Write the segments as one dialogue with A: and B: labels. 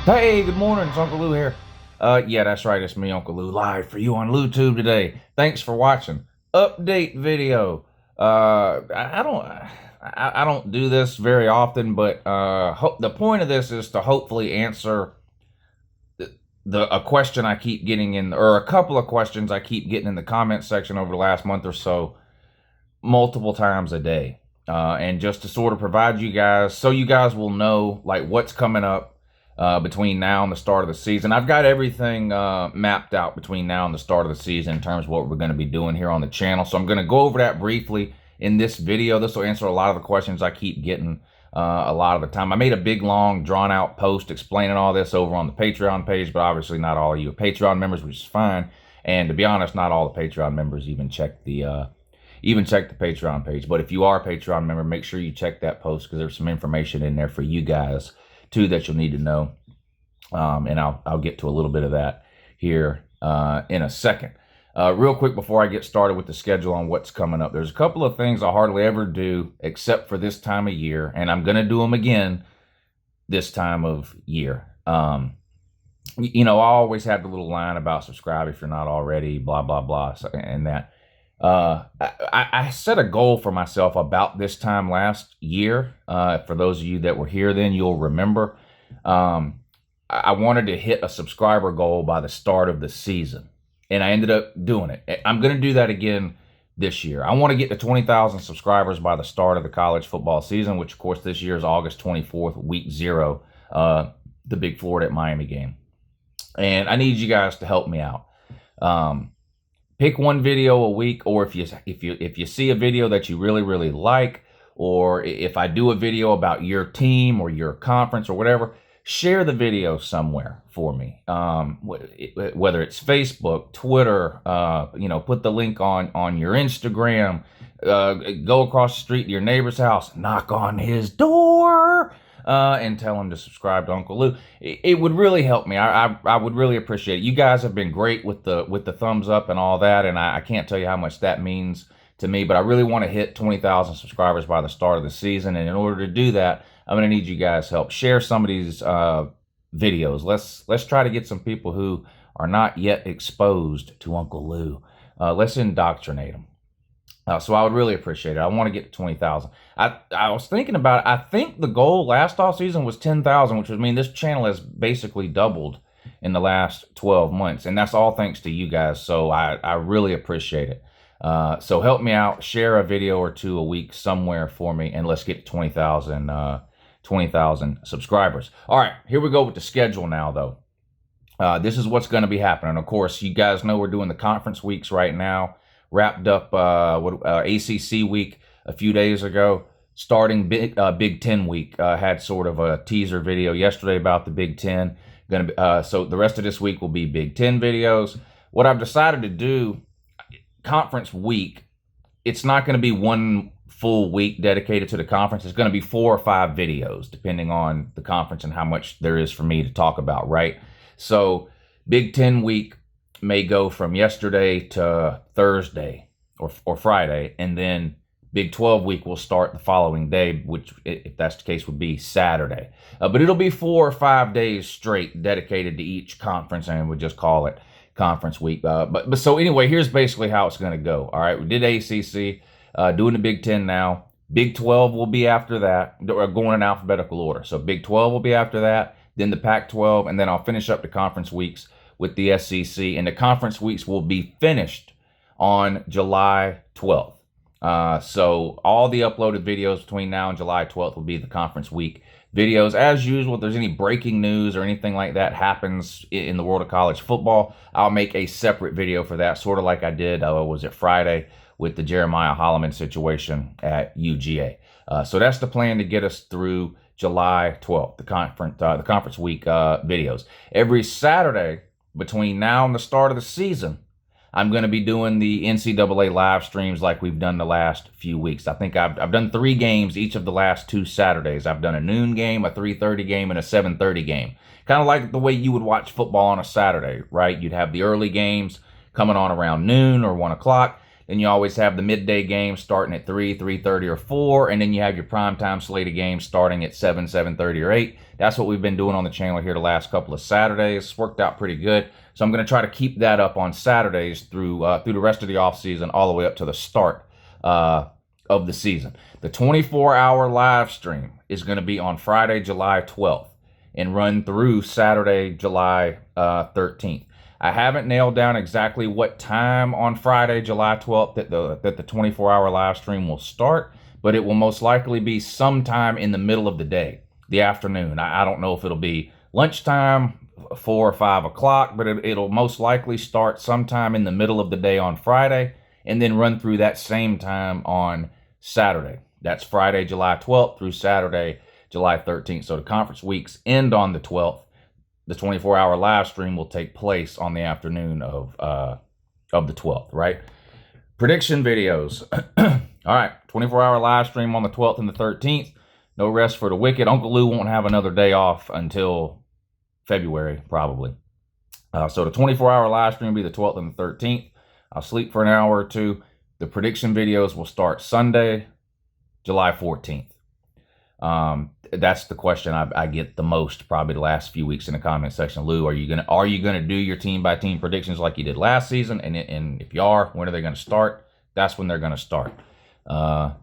A: Hey, good morning. It's Uncle Lou here. Yeah, that's right. It's me, Uncle Lou, live for you on LouTube today. Thanks for watching. Update video. I don't do this very often, but the point of this is to hopefully answer a question I keep getting in, or a couple of questions I keep getting in the comment section over the last month or so, multiple times a day, and just to sort of provide you guys, so you guys will know like what's coming up between now and the start of the season. I've got everything mapped out between now and the start of the season in terms of what we're going to be doing here on the channel. So I'm going to go over that briefly in this video. This will answer a lot of the questions I keep getting a lot of the time. I made a big, long, drawn-out post explaining all this over on the Patreon page, but obviously not all of you are Patreon members, which is fine. And to be honest, not all the Patreon members even check the Patreon page. But if you are a Patreon member, make sure you check that post because there's some information in there for you guys too that you'll need to know, and I'll get to a little bit of that here in a second. Real quick before I get started with the schedule on what's coming up, there's a couple of things I hardly ever do except for this time of year, and I'm going to do them again this time of year. You know, I always have the little line about subscribe if you're not already, blah, blah, blah, and that. I set a goal for myself about this time last year. For those of you that were here then, you'll remember. I wanted to hit a subscriber goal by the start of the season, and I ended up doing it. I'm going to do that again this year. I want to get to 20,000 subscribers by the start of the college football season, which of course this year is August 24th, week 0, the big Florida at Miami game. And I need you guys to help me out. Pick one video a week, or if you see a video that you really like, or if I do a video about your team or your conference or whatever, share the video somewhere for me. Whether it's Facebook, Twitter, you know, put the link on your Instagram, go across the street to your neighbor's house, knock on his door, and tell him to subscribe to Uncle Lou. It would really help me. I would really appreciate it. You guys have been great with the thumbs up and all that, and I can't tell you how much that means to me, but I really want to hit 20,000 subscribers by the start of the season, and in order to do that, I'm going to need you guys' help. Share some of these videos. Let's try to get some people who are not yet exposed to Uncle Lou. Let's indoctrinate them. So I would really appreciate it. I want to get to 20,000. I was thinking about it. I think the goal last off season was 10,000, which would mean this channel has basically doubled in the last 12 months. And that's all thanks to you guys. So I really appreciate it. So help me out. Share a video or two a week somewhere for me. And let's get to 20,000 subscribers. All right, here we go with the schedule now, though. This is what's going to be happening. Of course, you guys know we're doing the conference weeks right now. Wrapped up ACC week a few days ago, starting Big Ten week. Had sort of a teaser video yesterday about the Big Ten. So the rest of this week will be Big Ten videos. What I've decided to do, conference week, it's not going to be one full week dedicated to the conference. It's going to be 4 or 5 videos, depending on the conference and how much there is for me to talk about, right? So Big Ten week may go from yesterday to Thursday or Friday, and then Big 12 week will start the following day, which, if that's the case, would be Saturday. But it'll be 4 or 5 days straight dedicated to each conference, and we'll just call it conference week. But so anyway, here's basically how it's going to go. All right, we did ACC, doing the Big 10 now. Big 12 will be after that, going in alphabetical order. So Big 12 will be after that, then the Pac-12, and then I'll finish up the conference weeks with the SEC, and the conference weeks will be finished on July 12th. So all the uploaded videos between now and July 12th will be the conference week videos. As usual, if there's any breaking news or anything like that happens in the world of college football, I'll make a separate video for that, sort of like I did, was it Friday, with the Jeremiah Holloman situation at UGA. So that's the plan to get us through July 12th, the conference week videos. Every Saturday, between now and the start of the season, I'm going to be doing the NCAA live streams like we've done the last few weeks. I think I've done 3 games each of the last 2 Saturdays. I've done a noon game, a 3:30 game, and a 7:30 game. Kind of like the way you would watch football on a Saturday, right? You'd have the early games coming on around noon or 1 o'clock. Then you always have the midday games starting at 3, 3:30, or 4, and then you have your primetime slate of games starting at 7, 7:30, or 8. That's what we've been doing on the channel here the last couple of Saturdays. It's worked out pretty good. So I'm going to try to keep that up on Saturdays through the rest of the offseason, all the way up to the start of the season. The 24-hour live stream is going to be on Friday, July 12th, and run through Saturday, July 13th. I haven't nailed down exactly what time on Friday, July 12th that the 24-hour live stream will start, but it will most likely be sometime in the middle of the day, the afternoon. I don't know if it'll be lunchtime, 4 or 5 o'clock, but it'll most likely start sometime in the middle of the day on Friday and then run through that same time on Saturday. That's Friday, July 12th through Saturday, July 13th. So the conference weeks end on the 12th. The 24-hour live stream will take place on the afternoon of the 12th, right? Prediction videos. All right, 24-hour live stream on the 12th and the 13th. No rest for the wicked. Uncle Lou won't have another day off until February, probably. So the 24-hour live stream will be the 12th and the 13th. I'll sleep for an hour or two. The prediction videos will start Sunday, July 14th. That's the question I get the most probably the last few weeks in the comment section. Lou, are you gonna do your team by team predictions like you did last season? And if you are, when are they gonna start? That's when they're gonna start.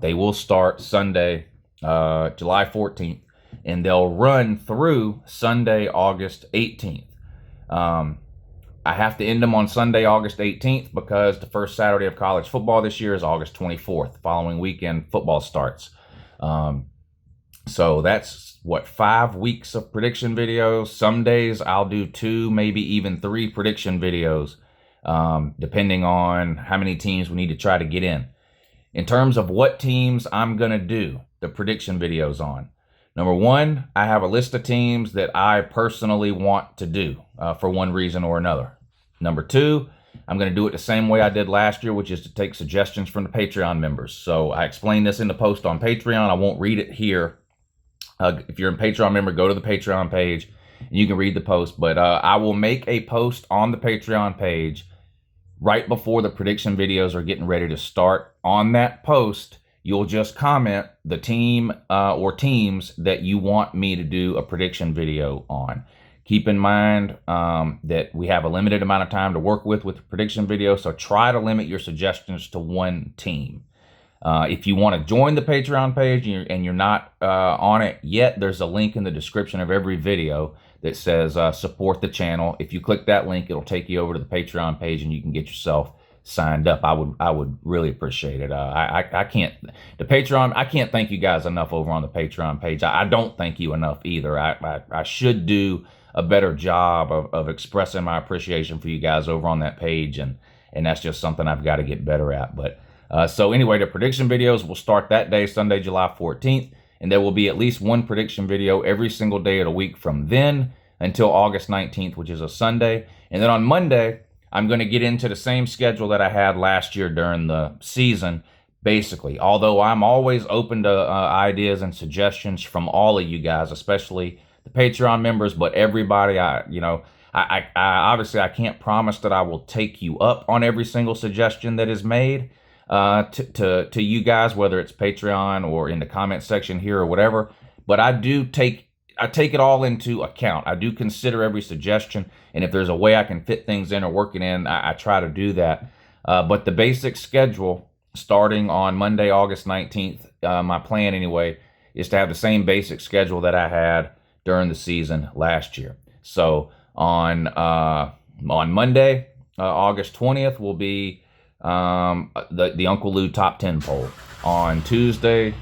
A: They will start Sunday, July 14th, and they'll run through Sunday, August 18th. I have to end them on Sunday, August 18th, because the first Saturday of college football this year is August 24th. The following weekend, football starts. So that's, 5 weeks of prediction videos. Some days I'll do 2, maybe even 3 prediction videos, depending on how many teams we need to try to get in. In terms of what teams I'm going to do the prediction videos on. Number 1, I have a list of teams that I personally want to do for one reason or another. Number 2, I'm going to do it the same way I did last year, which is to take suggestions from the Patreon members. So I explained this in the post on Patreon. I won't read it here. If you're a Patreon member, go to the Patreon page and you can read the post. But I will make a post on the Patreon page right before the prediction videos are getting ready to start. On that post, you'll just comment the team or teams that you want me to do a prediction video on. Keep in mind that we have a limited amount of time to work with the prediction video, so try to limit your suggestions to one team. If you want to join the Patreon page and you're not on it yet, there's a link in the description of every video that says support the channel. If you click that link, it'll take you over to the Patreon page and you can get yourself signed up. I would really appreciate it. I can't thank you guys enough over on the Patreon page. I don't thank you enough either. I should do a better job of expressing my appreciation for you guys over on that page, and that's just something I've got to get better at. But so anyway, the prediction videos will start that day, Sunday, July 14th, and there will be at least one prediction video every single day of the week from then until August 19th, which is a Sunday. And then on Monday, I'm going to get into the same schedule that I had last year during the season, basically. Although I'm always open to ideas and suggestions from all of you guys, especially the Patreon members, but everybody, I obviously I can't promise that I will take you up on every single suggestion that is made to you guys, whether it's Patreon or in the comment section here or whatever. But I take it all into account. I do consider every suggestion, and if there's a way I can fit things in or work it in, I try to do that. But the basic schedule starting on Monday, August 19th, my plan anyway, is to have the same basic schedule that I had during the season last year. So on Monday, August 20th, will be the Uncle Lou top 10 poll. On Tuesday,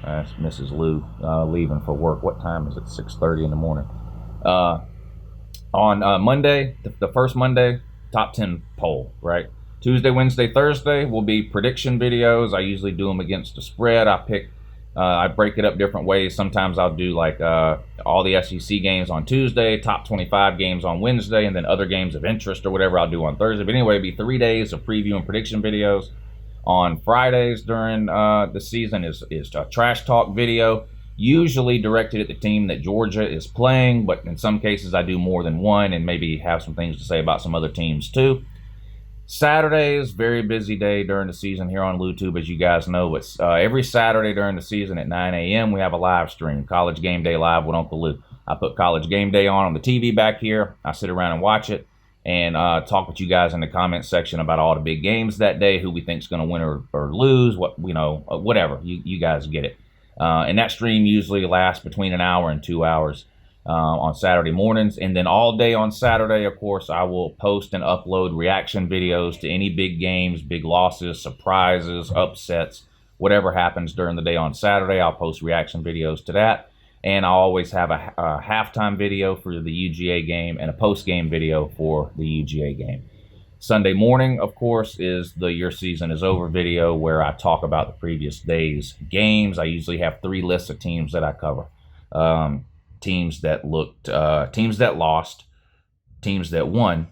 A: that's Mrs. Lou leaving for work. What time is it? 6:30 in the morning. On Monday, the first Monday, top 10 poll, right? Tuesday, Wednesday, Thursday will be prediction videos. I usually do them against the spread. I break it up different ways. Sometimes I'll do like all the SEC games on Tuesday, top 25 games on Wednesday, and then other games of interest or whatever I'll do on Thursday. But anyway, it'll be 3 days of preview and prediction videos. On Fridays during the season is a trash talk video, usually directed at the team that Georgia is playing, but in some cases I do more than one and maybe have some things to say about some other teams too. Saturday is a very busy day during the season here on YouTube, as you guys know. It's every Saturday during the season at 9 a.m. we have a live stream, College Game Day Live with Uncle Lou. I put College Game Day on the TV back here. I sit around and watch it and talk with you guys in the comment section about all the big games that day, who we think is going to win or lose, whatever. You guys get it. And that stream usually lasts between an hour and 2 hours. On Saturday mornings, and then all day on Saturday, of course, I will post and upload reaction videos to any big games, big losses, surprises, upsets, whatever happens during the day on Saturday. I'll post reaction videos to that, and I'll always have a halftime video for the UGA game and a post-game video for the UGA game. Sunday morning, of course, is the Your Season is Over video, where I talk about the previous day's games. I usually have 3 lists of teams that I cover. Teams that lost, teams that won,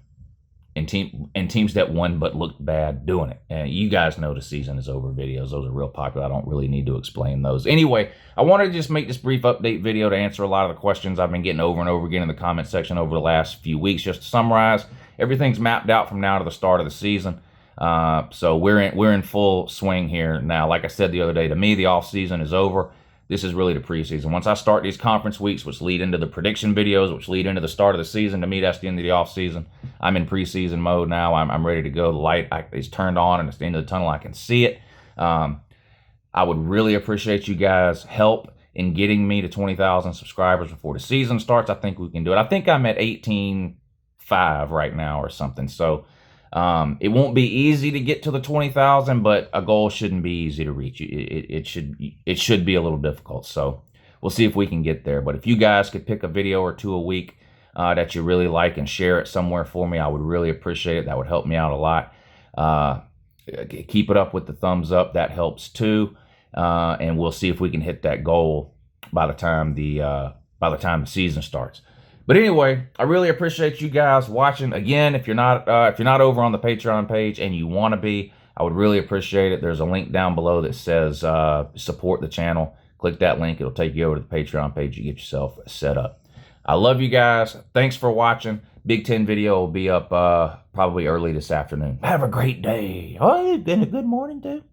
A: and teams that won but looked bad doing it. And you guys know the season is over videos. Those are real popular. I don't really need to explain those. Anyway, I wanted to just make this brief update video to answer a lot of the questions I've been getting over and over again in the comment section over the last few weeks. Just to summarize, everything's mapped out from now to the start of the season. So we're in full swing here now. Like I said the other day, to me, the off season is over. This is really the preseason. Once I start these conference weeks, which lead into the prediction videos, which lead into the start of the season, to me, that's the end of the offseason. I'm in preseason mode now. I'm ready to go. The light is turned on, and it's the end of the tunnel. I can see it. I would really appreciate you guys' help in getting me to 20,000 subscribers before the season starts. I think we can do it. I think I'm at 18.5 right now or something. So it won't be easy to get to the 20,000, but a goal shouldn't be easy to reach. It should be a little difficult. So we'll see if we can get there. But if you guys could pick a video or 2 a week that you really like and share it somewhere for me, I would really appreciate it. That would help me out a lot. Keep it up with the thumbs up. That helps too. And we'll see if we can hit that goal by the time the season starts. But anyway, I really appreciate you guys watching. Again, if you're not over on the Patreon page and you want to be, I would really appreciate it. There's a link down below that says support the channel. Click that link. It'll take you over to the Patreon page. You get yourself set up. I love you guys. Thanks for watching. Big 10 video will be up probably early this afternoon. Have a great day. Oh, it's been a good morning too.